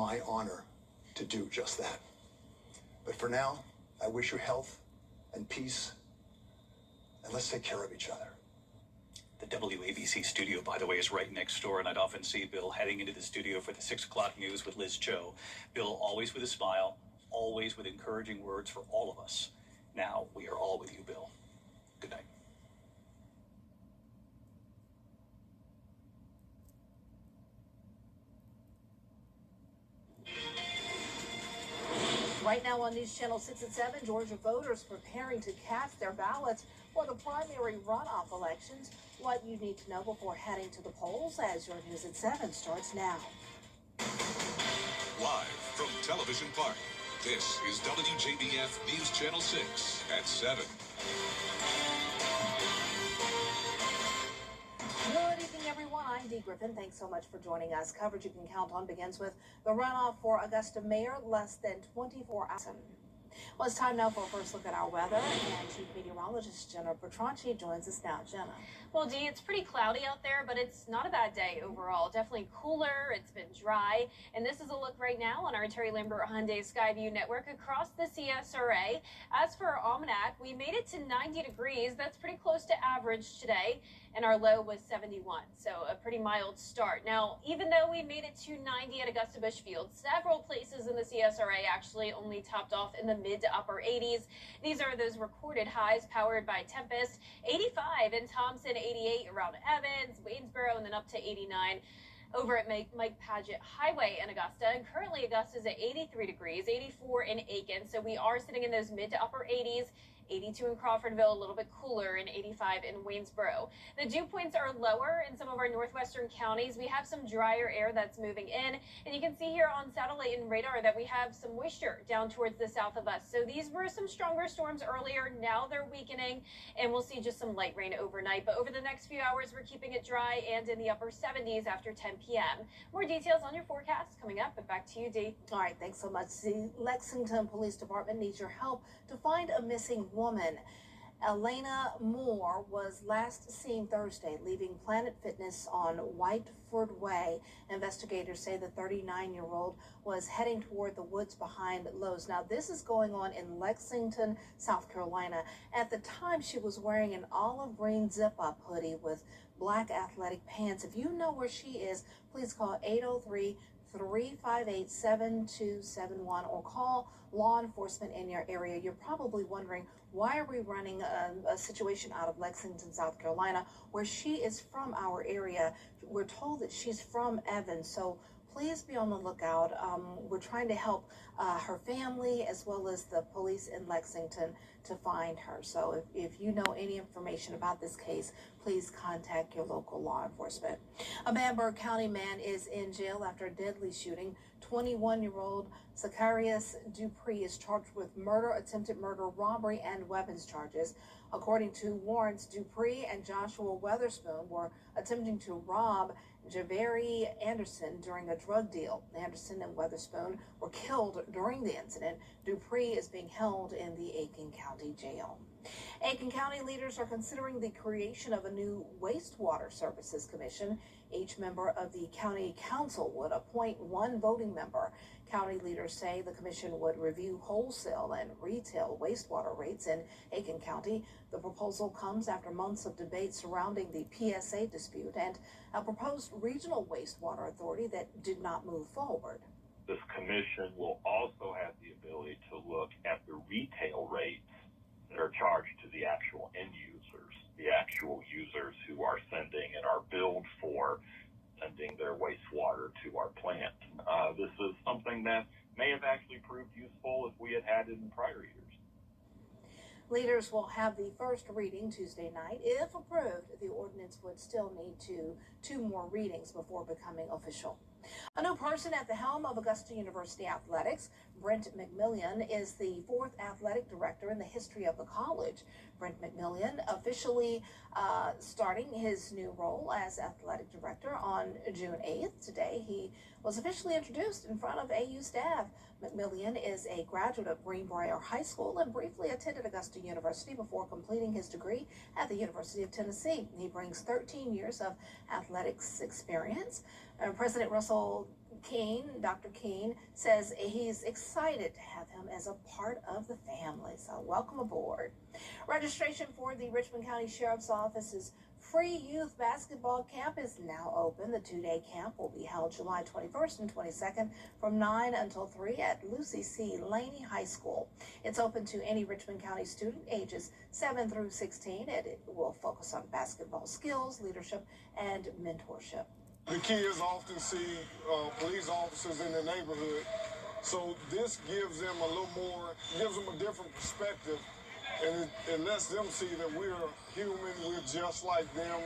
my honor to do just that. But for now, I wish you health and peace, and let's take care of each other. The WABC studio, by the way, is right next door, and I'd often see Bill heading into the studio for the 6 o'clock news with Liz Cho. Bill always with a smile, always with encouraging words for all of us. Now we are all with you, Bill. Good night. Right now on News Channel 6 and 7, Georgia voters preparing to cast their ballots for the primary runoff elections. What you need to know before heading to the polls as your News at 7 starts now. Live from Television Park, this is WJBF News Channel 6 at 7. Good evening, everyone. I'm Dee Griffin. Thanks so much for joining us. Coverage you can count on begins with the runoff for Augusta mayor less than 24 hours. Well, it's time now for a first look at our weather, and Chief Meteorologist Jenna Petranci joins us now. Jenna. Well, Dee, it's pretty cloudy out there, but it's not a bad day overall. Definitely cooler. It's been dry. And this is a look right now on our Terry Lambert Hyundai Skyview network across the CSRA. As for our almanac, we made it to 90 degrees. That's pretty close to average today. And our low was 71, so a pretty mild start. Now, even though we made it to 90 at Augusta Bushfield, several places in the CSRA actually only topped off in the mid to upper 80s. These are those recorded highs powered by Tempest. 85 in Thompson, 88 around Evans, Waynesboro, and then up to 89 over at Mike Paget Highway in Augusta. And currently Augusta's at 83 degrees, 84 in Aiken. So we are sitting in those mid to upper 80s. 82 in Crawfordville, a little bit cooler, and 85 in Waynesboro. The dew points are lower in some of our northwestern counties. We have some drier air that's moving in, and you can see here on satellite and radar that we have some moisture down towards the south of us. So these were some stronger storms earlier. Now they're weakening, and we'll see just some light rain overnight. But over the next few hours, we're keeping it dry and in the upper 70s after 10 p.m. More details on your forecast coming up, but back to you, Dee. All right, thanks so much. The Lexington Police Department needs your help to find a missing woman. Elena Moore was last seen Thursday leaving Planet Fitness on Whiteford Way. Investigators say the 39-year-old was heading toward the woods behind Lowe's. Now, this is going on in Lexington, South Carolina. At the time, she was wearing an olive green zip-up hoodie with black athletic pants. If you know where she is, please call 803-358-7271 or call law enforcement in your area. You're probably wondering, why are we running a situation out of Lexington, South Carolina, where she is from our area? We're told that she's from Evans, so please be on the lookout. We're trying to help her family as well as the police in Lexington to find her. So if you know any information about this case, please contact your local law enforcement. A Bamberg County man is in jail after a deadly shooting. 21-year-old Zacharias Dupree is charged with murder, attempted murder, robbery, and weapons charges. According to warrants, Dupree and Joshua Weatherspoon were attempting to rob Javeri Anderson during a drug deal. Anderson and Weatherspoon were killed during the incident. Dupree is being held in the Aiken County Jail. Aiken County leaders are considering the creation of a new wastewater services commission. Each member of the county council would appoint one voting member. County leaders say the commission would review wholesale and retail wastewater rates in Aiken County. The proposal comes after months of debate surrounding the PSA dispute and a proposed regional wastewater authority that did not move forward. This commission will also have the ability to look at the retail rates that are charged to the actual end users, the actual users who are sending and are billed for sending their wastewater to our plant. This is something that may have actually proved useful if we had had it in prior years. Leaders will have the first reading Tuesday night. If approved, the ordinance would still need two more readings before becoming official. A new person at the helm of Augusta University Athletics. Brent McMillian is the fourth athletic director in the history of the college. Brent McMillian officially starting his new role as athletic director on June 8th. Today, he was officially introduced in front of AU staff. McMillian is a graduate of Greenbrier High School and briefly attended Augusta University before completing his degree at the University of Tennessee. He brings 13 years of athletics experience. President Russell Dr. Keene says he's excited to have him as a part of the family. So welcome aboard. Registration for the Richmond County Sheriff's Office's free youth basketball camp is now open. The two-day camp will be held July 21st and 22nd from 9 until 3 at Lucy C. Laney High School. It's open to any Richmond County student ages 7 through 16, and it will focus on basketball skills, leadership, and mentorship. The kids often see police officers in the neighborhood, so this gives them a little more, gives them a different perspective, and it lets them see that we're human, we're just like them,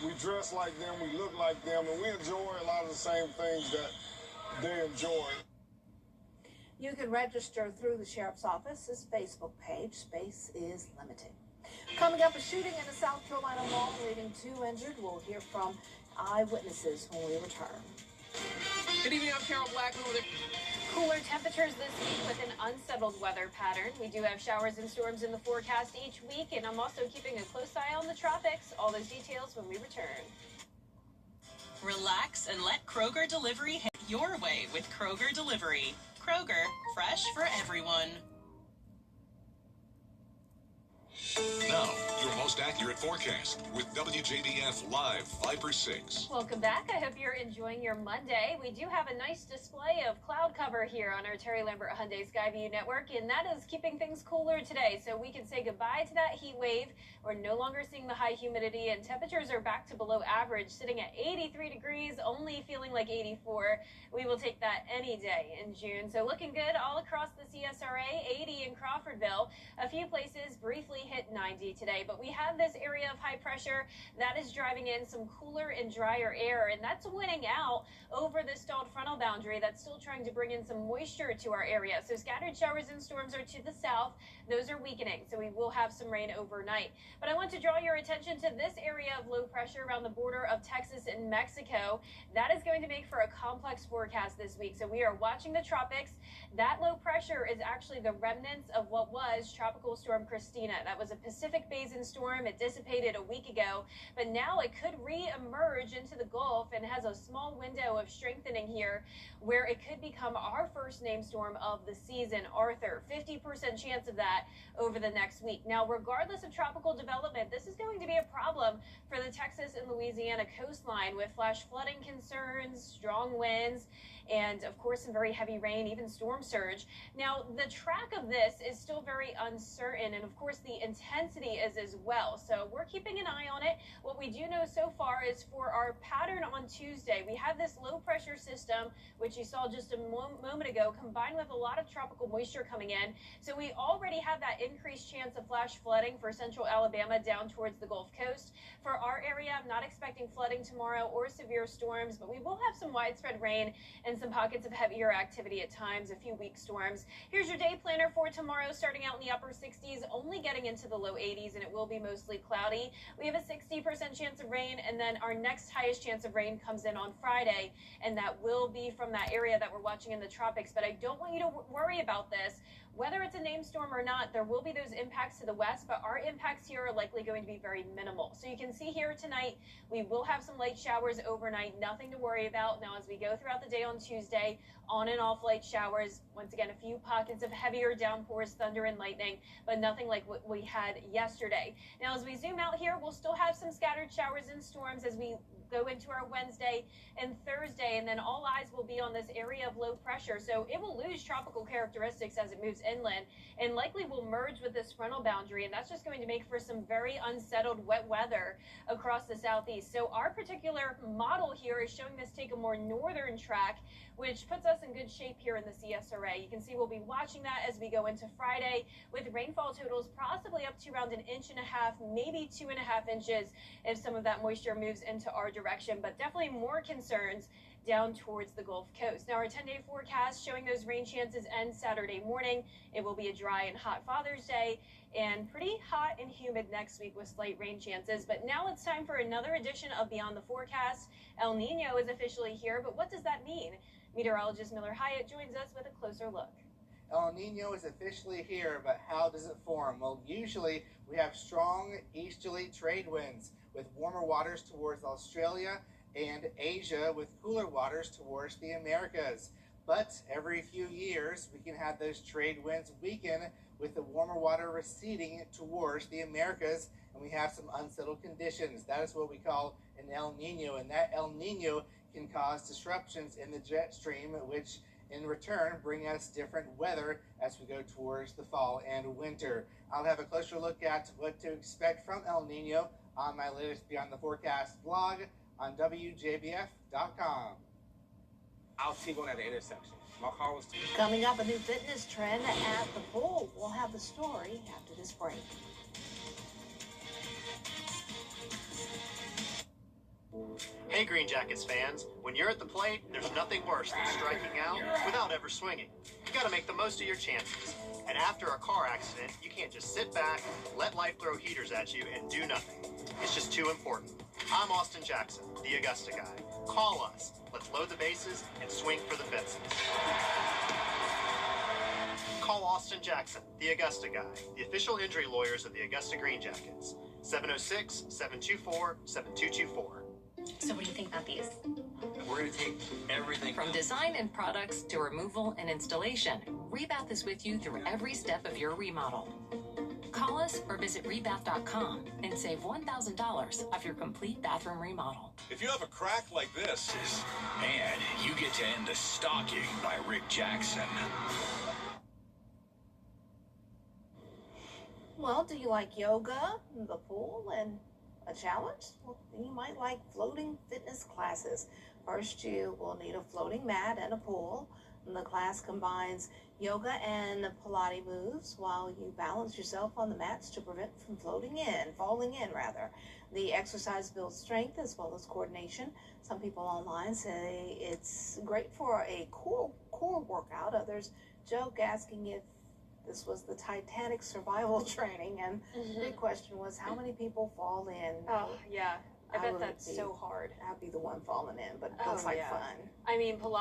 we dress like them, we look like them, and we enjoy a lot of the same things that they enjoy. You can register through the Sheriff's Office's Facebook page. Space is limited. Coming up, a shooting in a South Carolina mall leaving 2 injured. We'll hear from eyewitnesses when we return. Good evening, I'm Carol Blackman with Cooler temperatures this week with an unsettled weather pattern. We do have showers and storms in the forecast each week, and I'm also keeping a close eye on the tropics. All those details when we return. Relax and let Kroger Delivery hit your way with Kroger Delivery. Kroger, fresh for everyone. Now, your most accurate forecast with WJBF Live Viper 6. Welcome back. I hope you're enjoying your Monday. We do have a nice display of cloud cover here on our Terry Lambert Hyundai Skyview network, and that is keeping things cooler today. So we can say goodbye to that heat wave. We're no longer seeing the high humidity, and temperatures are back to below average, sitting at 83 degrees, only feeling like 84. We will take that any day in June. So looking good all across the CSRA, 80 in Crawfordville. A few places briefly hit 90 today, but we have this area of high pressure that is driving in some cooler and drier air, and that's winning out over the stalled frontal boundary that's still trying to bring in some moisture to our area. So scattered showers and storms are to the south. Those are weakening, so we will have some rain overnight. But I want to draw your attention to this area of low pressure around the border of Texas and Mexico. That is going to make for a complex forecast this week. So we are watching the tropics. That low pressure is actually the remnants of what was Tropical Storm Christina. That was a Pacific Basin storm. It dissipated a week ago, but now it could re-emerge into the Gulf and has a small window of strengthening here where it could become our first named storm of the season, Arthur. 50% chance of that over the next week. Now, regardless of tropical development, this is going to be a problem for the Texas and Louisiana coastline with flash flooding concerns, strong winds, and of course some very heavy rain, even storm surge. Now, the track of this is still very uncertain, and of course the intensity is as well. So we're keeping an eye on it. What we do know so far is for our pattern on Tuesday, we have this low pressure system, which you saw just a moment ago, combined with a lot of tropical moisture coming in. So we already have that increased chance of flash flooding for central Alabama down towards the Gulf Coast. For our area, I'm not expecting flooding tomorrow or severe storms, but we will have some widespread rain and some pockets of heavier activity at times, a few weak storms. Here's your day planner for tomorrow, starting out in the upper 60s, only getting into the low 80s, and it will be mostly cloudy. We have a 60% chance of rain, and then our next highest chance of rain comes in on Friday, and that will be from that area that we're watching in the tropics. But I don't want you to worry about this. Whether it's a named storm or not, there will be those impacts to the west, but our impacts here are likely going to be very minimal. So you can see here tonight, we will have some light showers overnight, nothing to worry about. Now, as we go throughout the day on Tuesday, on and off light showers, once again, a few pockets of heavier downpours, thunder and lightning, but nothing like what we had yesterday. Now, as we zoom out here, we'll still have some scattered showers and storms as we go into our Wednesday and Thursday, and then all eyes will be on this area of low pressure. So it will lose tropical characteristics as it moves inland and likely will merge with this frontal boundary, and that's just going to make for some very unsettled wet weather across the southeast. So our particular model here is showing this take a more northern track, which puts us in good shape here in the CSRA. You can see we'll be watching that as we go into Friday with rainfall totals possibly up to around 1.5 inches, maybe 2.5 inches if some of that moisture moves into our direction, but definitely more concerns down towards the Gulf Coast. Now, our 10-day forecast showing those rain chances end Saturday morning. It will be a dry and hot Father's Day and pretty hot and humid next week with slight rain chances. But now it's time for another edition of Beyond the Forecast. El Nino is officially here, but what does that mean? Meteorologist Miller Hyatt joins us with a closer look. El Nino is officially here, but how does it form? Well, usually we have strong easterly trade winds with warmer waters towards Australia and Asia with cooler waters towards the Americas. But every few years, we can have those trade winds weaken with the warmer water receding towards the Americas, and we have some unsettled conditions. That is what we call an El Nino, and that El Nino can cause disruptions in the jet stream, which in return bring us different weather as we go towards the fall and winter. I'll have a closer look at what to expect from El Nino on my latest Beyond the Forecast blog on WJBF.com. I'll T-bone at the intersection. My car was Coming up, a new fitness trend at the pool. We'll have the story after this break. Hey Green Jackets fans, when you're at the plate, there's nothing worse than striking out without ever swinging. You gotta make the most of your chances. And after a car accident, you can't just sit back, let life throw heaters at you, and do nothing. It's just too important. I'm Austin Jackson, the Augusta guy. Call us. Let's load the bases and swing for the fences. Call Austin Jackson, the Augusta guy, the official injury lawyers of the Augusta Green Jackets. 706-724-7224. So what do you think about these? We're going to take everything From design and products to removal and installation, Rebath is with you through every step of your remodel. Call us or visit rebath.com and save $1,000 off your complete bathroom remodel. If you have a crack like this, and you get to end the stalking by Rick Jackson. Well, do you like yoga, the pool, and a challenge? Well, then you might like floating fitness classes. First, you will need a floating mat and a pool. And the class combines yoga and Pilates moves while you balance yourself on the mats to prevent from falling in rather. The exercise builds strength as well as coordination. Some people online say it's great for a core workout. Others joke asking if this was the Titanic survival training, and the big question was how many people fall in. Oh, yeah. I bet would that's so hard. I'd be the one falling in, but it looks like fun. I mean, Pilates